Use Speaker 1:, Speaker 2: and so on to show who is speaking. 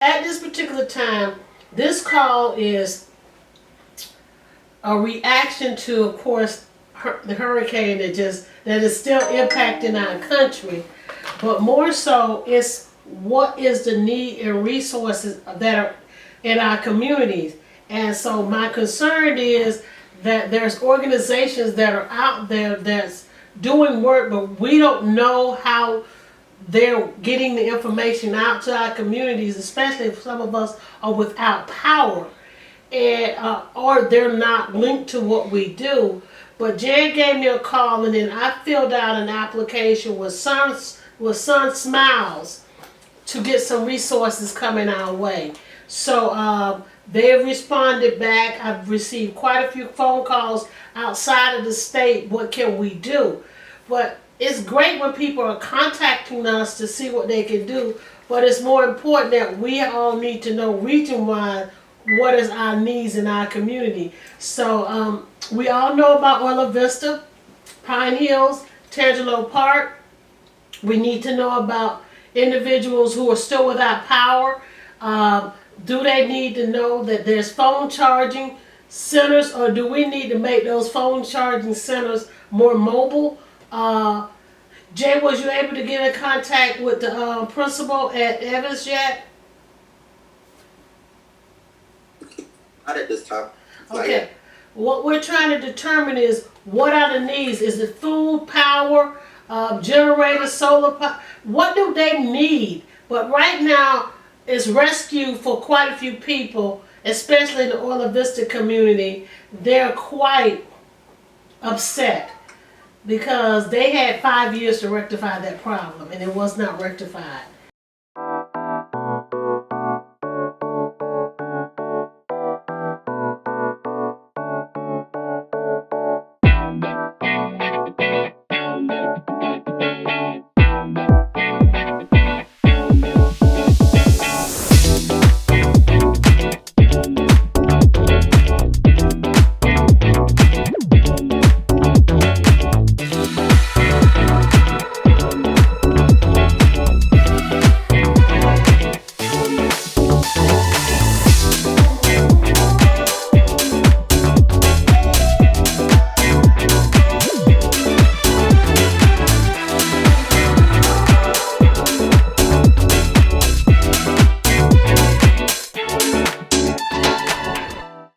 Speaker 1: At this particular time, this call is a reaction to, of course, the hurricane that is still impacting our country, but more so, it's what is the need and resources that are in our communities. And so my concern is that there's organizations that are out there that's doing work, but we don't know how they're getting the information out to our communities, especially if some of us are without power, and or they're not linked to what we do. But Jan gave me a call, and then I filled out an application with Sun Smiles to get some resources coming our way. So they've responded back. I've received quite a few phone calls outside of the state. What can we do? But it's great when people are contacting us to see what they can do, but it's more important that we all need to know region-wide what is our needs in our community. So we all know about Ola Vista, Pine Hills, Tangelo Park. We need to know about individuals who are still without power. Do they need to know that there's phone charging centers, or do we need to make those phone charging centers more mobile? Jay, was you able to get in contact with the principal at Evans yet?
Speaker 2: Not at this time.
Speaker 1: Okay. What we're trying to determine is what are the needs. Is it food, power, generators, solar power? What do they need? But right now, it's rescue for quite a few people, especially in the Ola Vista community. They're quite upset because they had 5 years to rectify that problem, and it was not rectified.